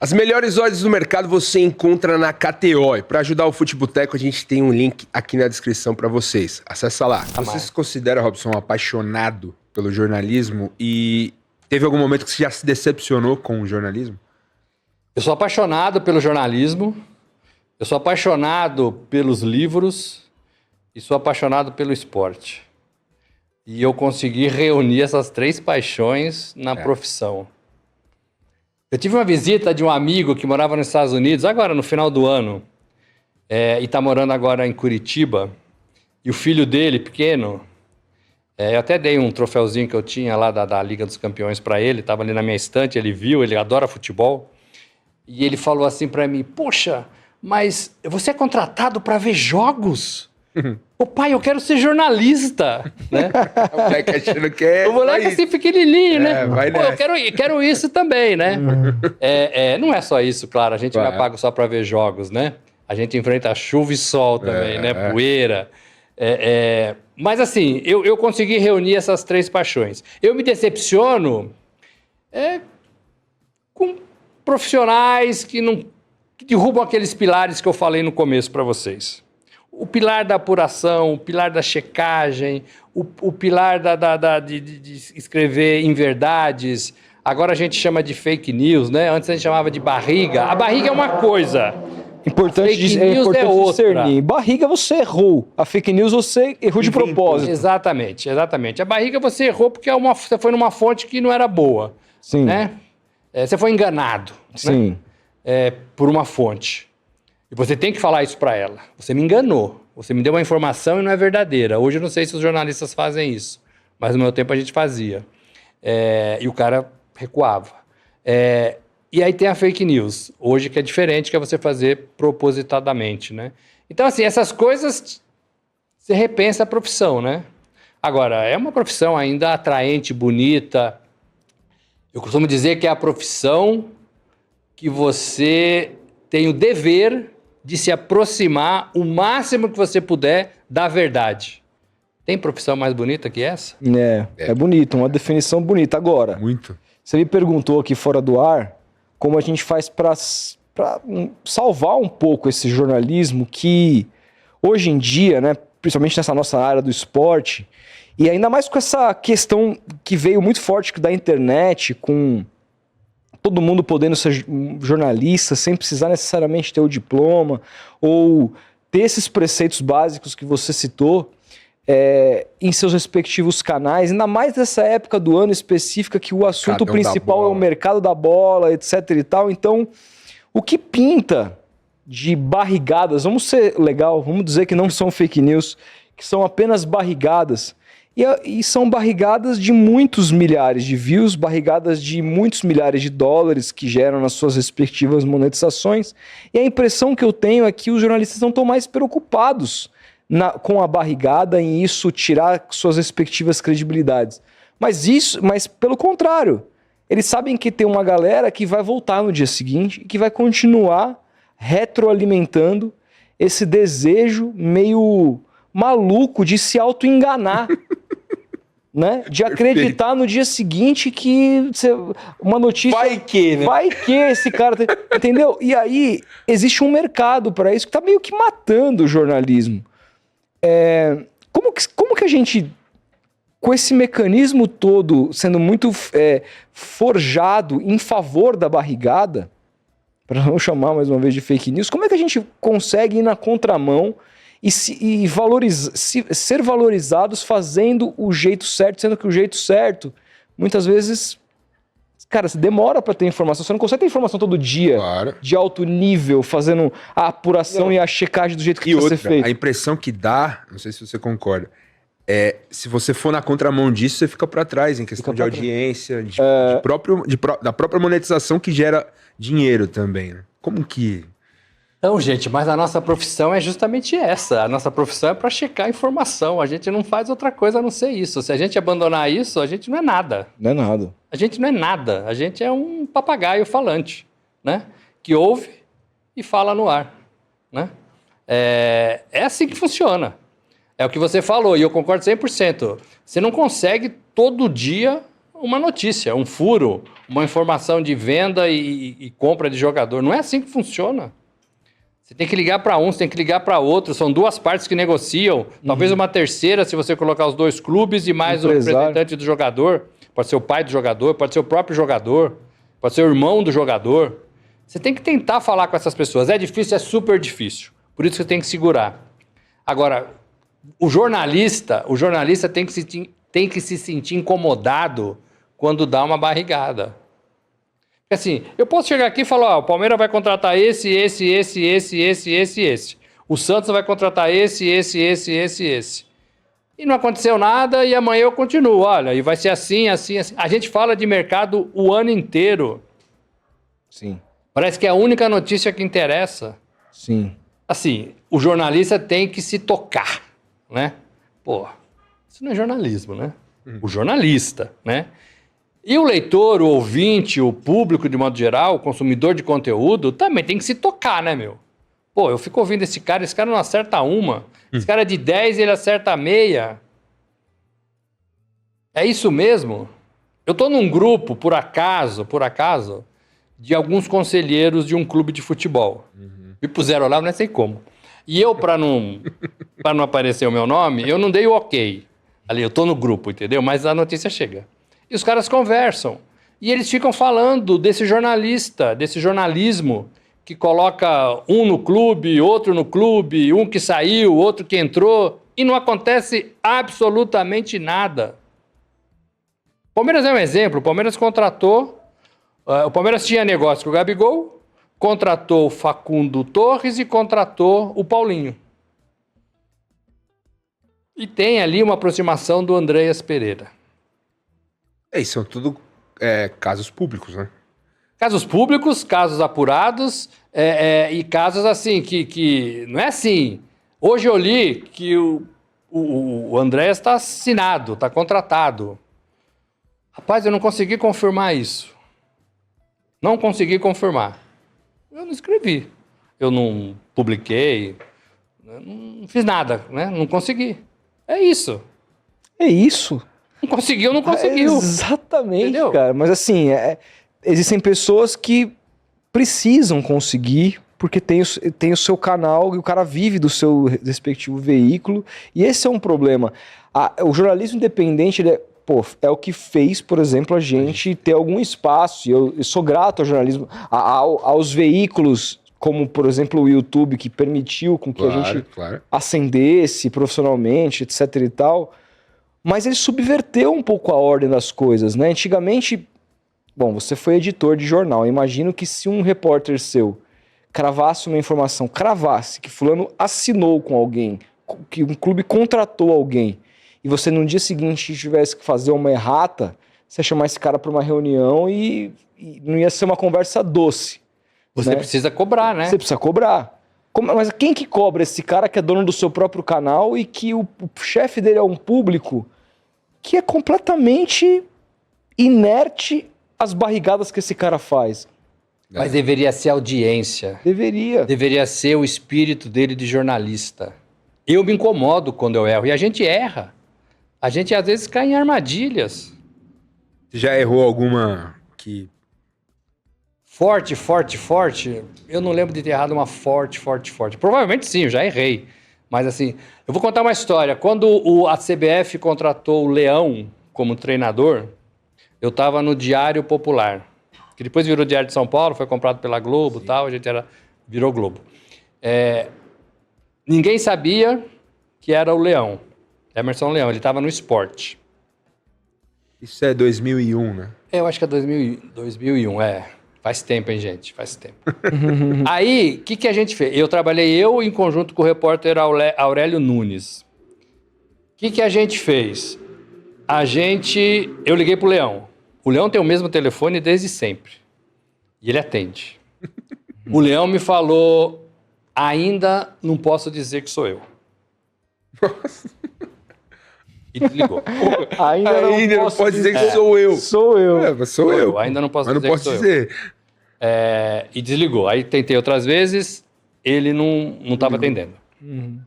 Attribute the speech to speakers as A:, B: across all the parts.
A: As melhores odds do mercado você encontra na KTO. E para ajudar o Futeboteco, a gente tem um link aqui na descrição para vocês. Acessa lá. Você se considera, Robson, apaixonado pelo jornalismo e teve algum momento que você já se decepcionou com o jornalismo?
B: Eu sou apaixonado pelo jornalismo, eu sou apaixonado pelos livros e sou apaixonado pelo esporte. E eu consegui reunir essas três paixões na profissão. Eu tive uma visita de um amigo que morava nos Estados Unidos, agora no final do ano, e está morando agora em Curitiba. E o filho dele, pequeno, eu até dei um troféuzinho que eu tinha lá da Liga dos Campeões para ele, estava ali na minha estante, ele viu, ele adora futebol. E ele falou assim para mim, poxa, mas você é contratado para ver jogos? Ô pai, eu quero ser jornalista, né?
A: O moleque achando que é...
B: O moleque assim pequenininho, né?
A: Vai
B: Pô, eu quero isso também, né? Não é só isso, claro. A gente não é pago só para ver jogos, né? A gente enfrenta chuva e sol também, né? Poeira. Mas assim, eu consegui reunir essas três paixões. Eu me decepciono com profissionais que derrubam aqueles pilares que eu falei no começo para vocês. O pilar da apuração, o pilar da checagem, o pilar de escrever inverdades. Agora a gente chama de fake news, né? Antes a gente chamava de barriga. A barriga é uma coisa.
C: Importante discernir. Barriga você errou. A fake news você errou de propósito.
B: Exatamente. A barriga você errou porque você foi numa fonte que não era boa.
C: Sim.
B: Né? Você foi enganado.
C: Sim.
B: Né? Por uma fonte. E você tem que falar isso para ela. Você me enganou. Você me deu uma informação e não é verdadeira. Hoje eu não sei se os jornalistas fazem isso. Mas no meu tempo a gente fazia. E o cara recuava. E aí tem a fake news. Hoje que é diferente, que é você fazer propositadamente, né? Então, assim, essas coisas... Você repensa a profissão, né? Agora, é uma profissão ainda atraente, bonita. Eu costumo dizer que é a profissão que você tem o dever de se aproximar o máximo que você puder da verdade. Tem profissão mais bonita que essa?
C: É bonito, uma definição bonita. Agora,
A: muito.
C: Você me perguntou aqui fora do ar como a gente faz para salvar um pouco esse jornalismo que hoje em dia, né, principalmente nessa nossa área do esporte, e ainda mais com essa questão que veio muito forte da internet, com todo mundo podendo ser jornalista sem precisar necessariamente ter o diploma ou ter esses preceitos básicos que você citou em seus respectivos canais, ainda mais nessa época do ano específica que o assunto principal é o mercado da bola, etc e tal. Então, o que pinta de barrigadas, vamos ser legal, vamos dizer que não são fake news, que são apenas barrigadas, e são barrigadas de muitos milhares de views, barrigadas de muitos milhares de dólares que geram nas suas respectivas monetizações. E a impressão que eu tenho é que os jornalistas não estão mais preocupados com a barrigada em isso tirar suas respectivas credibilidades. Mas pelo contrário, eles sabem que tem uma galera que vai voltar no dia seguinte e que vai continuar retroalimentando esse desejo meio maluco de se auto-enganar. Né? De acreditar no dia seguinte que uma notícia...
A: Vai que, né?
C: Vai que esse cara... Entendeu? E aí, existe um mercado para isso que tá meio que matando o jornalismo. Como que a gente, com esse mecanismo todo sendo muito forjado em favor da barrigada, para não chamar mais uma vez de fake news, como é que a gente consegue ir na contramão e ser valorizados fazendo o jeito certo, sendo que o jeito certo, muitas vezes, cara, você demora para ter informação, você não consegue ter informação todo dia, claro, de alto nível, fazendo a apuração e a checagem do jeito que precisa ser feito.
A: A impressão que dá, não sei se você concorda, se você for na contramão disso, você fica para trás em questão de audiência, da própria monetização que gera dinheiro também, né? Como que...
B: Então, gente, mas a nossa profissão é justamente essa. A nossa profissão é para checar a informação. A gente não faz outra coisa a não ser isso. Se a gente abandonar isso, a gente não é nada.
C: Não é nada.
B: A gente não é nada. A gente é um papagaio falante, né? Que ouve e fala no ar, né? É assim que funciona. É o que você falou, e eu concordo 100%. Você não consegue todo dia uma notícia, um furo, uma informação de venda e compra de jogador. Não é assim que funciona. Você tem que ligar para um, você tem que ligar para outro. São duas partes que negociam. Talvez uma terceira, se você colocar os dois clubes e mais o representante do jogador. Pode ser o pai do jogador, pode ser o próprio jogador, pode ser o irmão do jogador. Você tem que tentar falar com essas pessoas. É difícil, é super difícil. Por isso que você tem que segurar. Agora, o jornalista tem que se sentir incomodado quando dá uma barrigada. Assim, eu posso chegar aqui e falar, ó, o Palmeiras vai contratar esse. O Santos vai contratar esse. E não aconteceu nada e amanhã eu continuo. Olha, e vai ser assim. A gente fala de mercado o ano inteiro.
C: Sim.
B: Parece que é a única notícia que interessa.
C: Sim.
B: Assim, o jornalista tem que se tocar, né? Pô, isso não é jornalismo, né? O jornalista, né? E o leitor, o ouvinte, o público de modo geral, o consumidor de conteúdo, também tem que se tocar, né, meu? Pô, eu fico ouvindo esse cara não acerta uma. Esse cara é de 10, ele acerta meia. É isso mesmo? Eu tô num grupo, por acaso, de alguns conselheiros de um clube de futebol. Me puseram lá, não sei como. E eu, para não aparecer o meu nome, eu não dei o ok. Ali, eu tô no grupo, entendeu? Mas a notícia chega. E os caras conversam. E eles ficam falando desse jornalista, desse jornalismo que coloca um no clube, outro no clube, um que saiu, outro que entrou, e não acontece absolutamente nada. O Palmeiras é um exemplo. O Palmeiras contratou... o Palmeiras tinha negócio com o Gabigol, contratou o Facundo Torres e contratou o Paulinho. E tem ali uma aproximação do Andréas Pereira.
A: E são tudo casos públicos, né?
B: Casos públicos, casos apurados, e casos assim, que não é assim. Hoje eu li que o Andréas está assinado, está contratado. Rapaz, eu não consegui confirmar isso. Não consegui confirmar. Eu não escrevi. Eu não publiquei. Não fiz nada, né? Não consegui. É isso.
C: É isso.
B: Não conseguiu, não conseguiu.
C: Exatamente,
B: entendeu?
C: Cara. Mas assim, existem pessoas que precisam conseguir porque tem o seu canal e o cara vive do seu respectivo veículo. E esse é um problema. O jornalismo independente, é o que fez, por exemplo, a gente ter algum espaço. E eu sou grato ao jornalismo, aos veículos, como, por exemplo, o YouTube, que permitiu com que a gente ascendesse profissionalmente, etc e tal. Mas ele subverteu um pouco a ordem das coisas, né? Antigamente, bom, você foi editor de jornal. Eu imagino que se um repórter seu cravasse uma informação, que fulano assinou com alguém, que um clube contratou alguém, e você no dia seguinte tivesse que fazer uma errata, você ia chamar esse cara para uma reunião e não ia ser uma conversa doce.
B: Você precisa cobrar, né?
C: Você precisa cobrar. Mas quem que cobra esse cara que é dono do seu próprio canal e que o chefe dele é um público que é completamente inerte às barrigadas que esse cara faz?
B: Mas deveria ser audiência.
C: Deveria.
B: Deveria ser o espírito dele de jornalista. Eu me incomodo quando eu erro. E a gente erra. A gente, às vezes, cai em armadilhas.
A: Você já errou alguma que...
B: Forte. Eu não lembro de ter errado uma forte. Provavelmente sim, eu já errei. Mas assim, eu vou contar uma história. Quando a CBF contratou o Leão como treinador, eu estava no Diário Popular, que depois virou Diário de São Paulo, foi comprado pela Globo e tal, virou Globo. Ninguém sabia que era o Leão, Emerson Leão, ele estava no Sport.
A: Isso é 2001, né?
B: Eu acho que é 2001, Faz tempo, hein, gente? Faz tempo. Aí, o que a gente fez? Eu trabalhei em conjunto com o repórter Aurélio Nunes. O que a gente fez? Eu liguei pro Leão. O Leão tem o mesmo telefone desde sempre. E ele atende. O Leão me falou, ainda não posso dizer que sou eu.
A: Nossa.
B: E desligou.
A: Ainda não posso dizer que sou eu.
C: Sou eu.
A: Mas sou eu.
B: Ainda não posso
A: mas
B: dizer
A: não posso dizer.
B: E desligou. Aí tentei outras vezes, ele não estava atendendo. O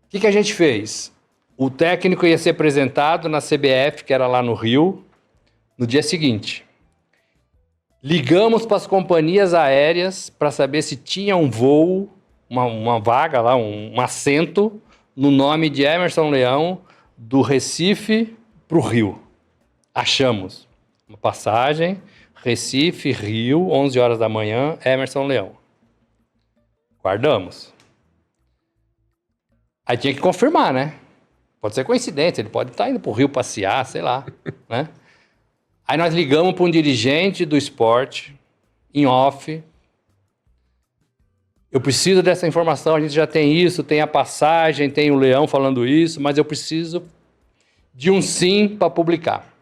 B: que a gente fez? O técnico ia ser apresentado na CBF, que era lá no Rio, No dia seguinte, ligamos para as companhias aéreas para saber se tinha um voo, uma vaga lá, um assento no nome de Emerson Leão do Recife para o Rio. Achamos uma passagem, Recife, Rio, 11 horas da manhã, Emerson Leão. Guardamos. Aí tinha que confirmar, né? Pode ser coincidência, ele pode estar indo para o Rio passear, sei lá, né? Aí nós ligamos para um dirigente do esporte, em off. Eu preciso dessa informação, a gente já tem isso, tem a passagem, tem o Leão falando isso, mas eu preciso de um sim para publicar.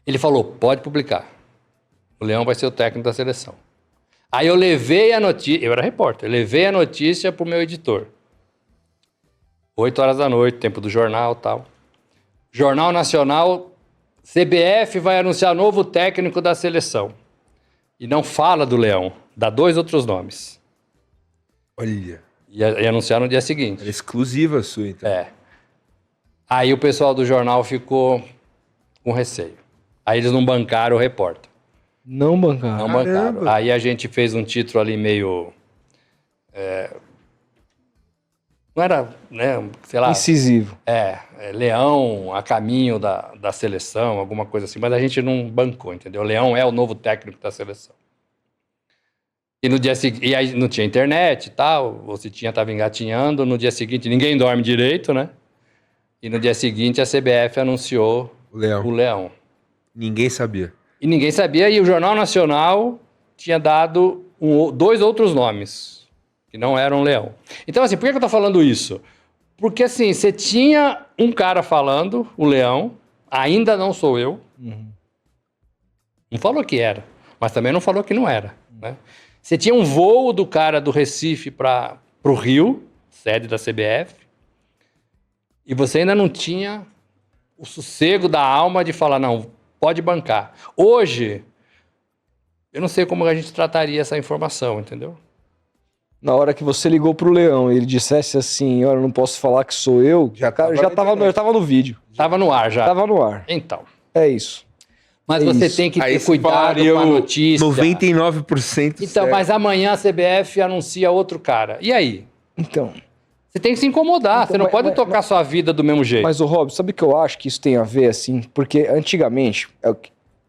B: Ele falou, pode publicar. O Leão vai ser o técnico da seleção. Aí eu levei a notícia, eu era repórter, levei a notícia para o meu editor. 8 horas da noite, tempo do jornal e tal. Jornal Nacional, CBF vai anunciar novo técnico da seleção. E não fala do Leão, dá 2 outros nomes.
A: Olha.
B: E anunciar no dia seguinte.
A: Era exclusiva sua, então.
B: É. Aí o pessoal do jornal ficou com receio. Aí eles não bancaram o repórter.
C: Não bancaram.
B: Não bancaram. Aí a gente fez um título ali meio... não era, né, sei lá...
C: Incisivo.
B: Leão a caminho da seleção, alguma coisa assim. Mas a gente não bancou, entendeu? Leão é o novo técnico da seleção. E no dia seguinte... E aí não tinha internet e tal, ou se tinha, estava engatinhando. No dia seguinte, ninguém dorme direito, né? E no dia seguinte, a CBF anunciou o Leão.
A: Ninguém sabia.
B: E ninguém sabia, e o Jornal Nacional tinha dado 2 outros nomes, que não eram Leão. Então, assim, por que eu tô falando isso? Porque, assim, você tinha um cara falando, o Leão, ainda não sou eu. Não falou que era, mas também não falou que não era, né? Você tinha um voo do cara do Recife para o Rio, sede da CBF, e você ainda não tinha o sossego da alma de falar, não, pode bancar. Hoje, eu não sei como a gente trataria essa informação, entendeu?
C: Na hora que você ligou pro Leão e ele dissesse assim, olha, eu não posso falar que sou eu, já tava no vídeo.
B: Tava no ar já.
C: Tava no ar.
B: Então.
C: É isso.
B: Mas
C: É
B: você
C: isso.
B: tem que
A: Aí
B: ter
A: você
B: cuidado
A: falaria
B: com a
A: o
B: notícia.
A: 99%
B: Então,
A: certo.
B: mas amanhã a CBF anuncia outro cara. E aí?
C: Então...
B: Você tem que se incomodar,
C: Então,
B: você não pode tocar sua vida do mesmo jeito.
C: Mas, o Rob, sabe o que eu acho que isso tem a ver, assim? Porque antigamente,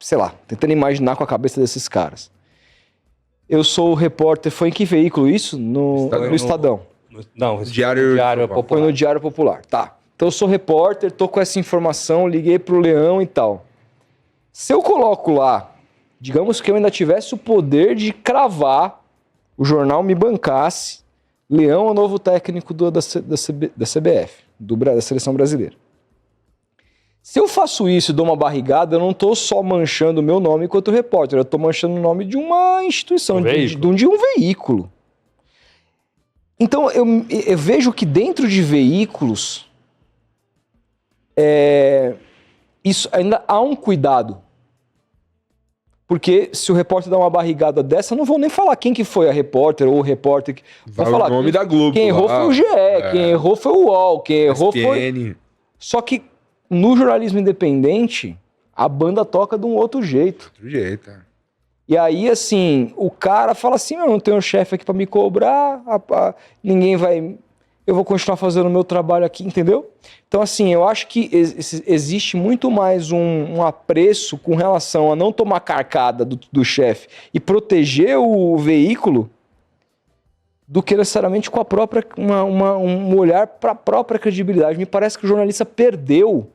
C: sei lá, tentando imaginar com a cabeça desses caras. Eu sou o repórter, foi em que veículo isso? No Estadão.
B: Não,
A: Diário
B: Popular.
C: Foi no Diário Popular, tá. Então eu sou repórter, tô com essa informação, liguei pro Leão e tal. Se eu coloco lá, digamos que eu ainda tivesse o poder de cravar, o jornal me bancasse, Leão é o novo técnico da CBF, da Seleção Brasileira. Se eu faço isso e dou uma barrigada, eu não estou só manchando o meu nome enquanto repórter, eu estou manchando o nome de uma instituição, de um veículo. Então, eu vejo que dentro de veículos, isso ainda há um cuidado. Porque se o repórter dá uma barrigada dessa, eu não vou nem falar quem que foi a repórter ou o repórter. Vou falar
A: o nome da Globo.
C: Quem errou foi o GE, quem errou foi o UOL, quem errou foi... Só que no jornalismo independente, a banda toca de um outro jeito. E aí, assim, o cara fala assim, eu não tenho um chefe aqui pra me cobrar, ninguém vai... Eu vou continuar fazendo o meu trabalho aqui, entendeu? Então, assim, eu acho que existe muito mais um apreço com relação a não tomar carcada do chefe e proteger o veículo do que necessariamente com a própria um olhar para a própria credibilidade. Me parece que o jornalista perdeu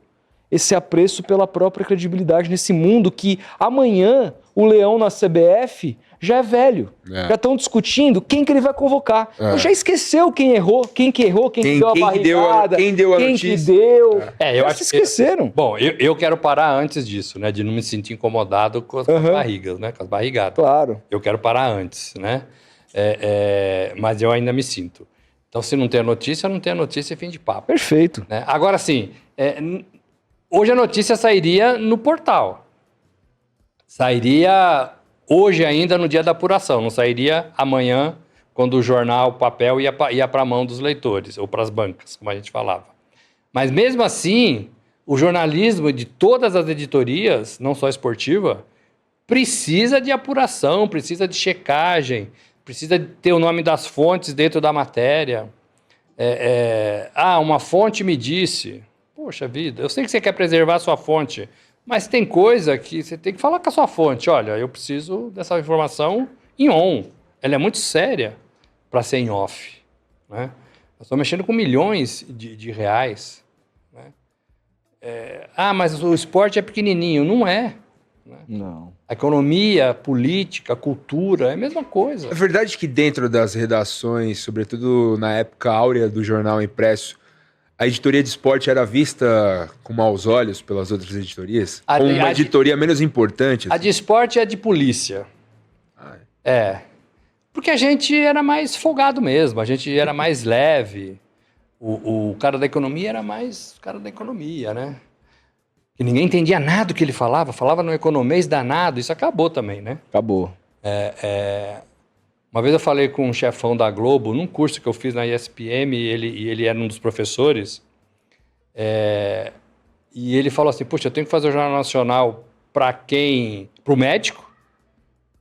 C: esse apreço pela própria credibilidade nesse mundo que amanhã o Leão na CBF já é velho. Já estão discutindo quem que ele vai convocar. Já esqueceu quem errou, quem que deu a barrigada,
A: quem deu a notícia.
C: Que deu.
B: Eu acho
C: que esqueceram.
B: Bom, eu quero parar antes disso, né? De não me sentir incomodado com as barrigas, né? Com as barrigadas.
C: Claro.
B: Eu quero parar antes, né? Mas eu ainda me sinto. Então, se não tem a notícia, não tem a notícia, fim de papo.
C: Perfeito.
B: Né? Agora, sim, hoje a notícia sairia no portal. Sairia hoje ainda no dia da apuração, não sairia amanhã, quando o jornal, o papel ia para a mão dos leitores, ou para as bancas, como a gente falava. Mas mesmo assim, O jornalismo de todas as editorias, não só esportiva, precisa de apuração, precisa de checagem, precisa de ter o nome das fontes dentro da matéria. Uma fonte me disse. Poxa vida, eu sei que você quer preservar a sua fonte, mas tem coisa que você tem que falar com a sua fonte. Olha, eu preciso dessa informação em on. Ela é muito séria para ser em off. Né? Nós estamos mexendo com milhões de reais. Né? Mas o esporte é pequenininho. Não é. Né?
C: Não.
B: A economia, a política, a cultura, é a mesma coisa.
A: É verdade que dentro das redações, sobretudo na época áurea do jornal impresso, a editoria de esporte era vista com maus olhos pelas outras editorias? Como uma editoria menos importante?
B: A de esporte é a de polícia. Porque a gente era mais folgado mesmo, a gente era mais leve. O cara da economia era mais cara da economia, né? E ninguém entendia nada do que ele falava no economês danado, isso acabou também, né?
C: Acabou.
B: Uma vez eu falei com um chefão da Globo, num curso que eu fiz na ESPM, ele era um dos professores, e ele falou assim, puxa, eu tenho que fazer o Jornal Nacional para o médico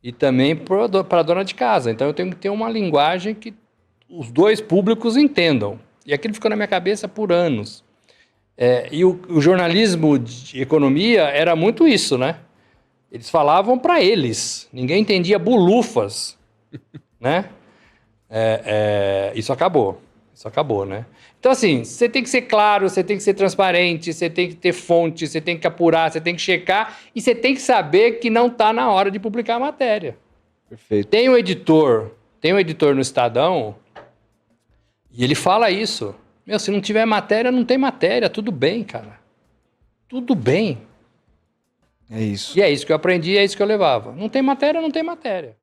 B: e também para a dona de casa. Então eu tenho que ter uma linguagem que os dois públicos entendam. E aquilo ficou na minha cabeça por anos. E o jornalismo de economia era muito isso, né? Eles falavam para eles, ninguém entendia bulufas. Né? Isso acabou, né? Então, assim, você tem que ser claro, você tem que ser transparente, você tem que ter fonte, você tem que apurar, você tem que checar e você tem que saber que não está na hora de publicar a matéria.
C: Perfeito.
B: Tem um editor no Estadão e ele fala isso. Se não tiver matéria, não tem matéria, tudo bem, cara. Tudo bem.
C: É isso.
B: E é isso que eu aprendi, é isso que eu levava. Não tem matéria, não tem matéria.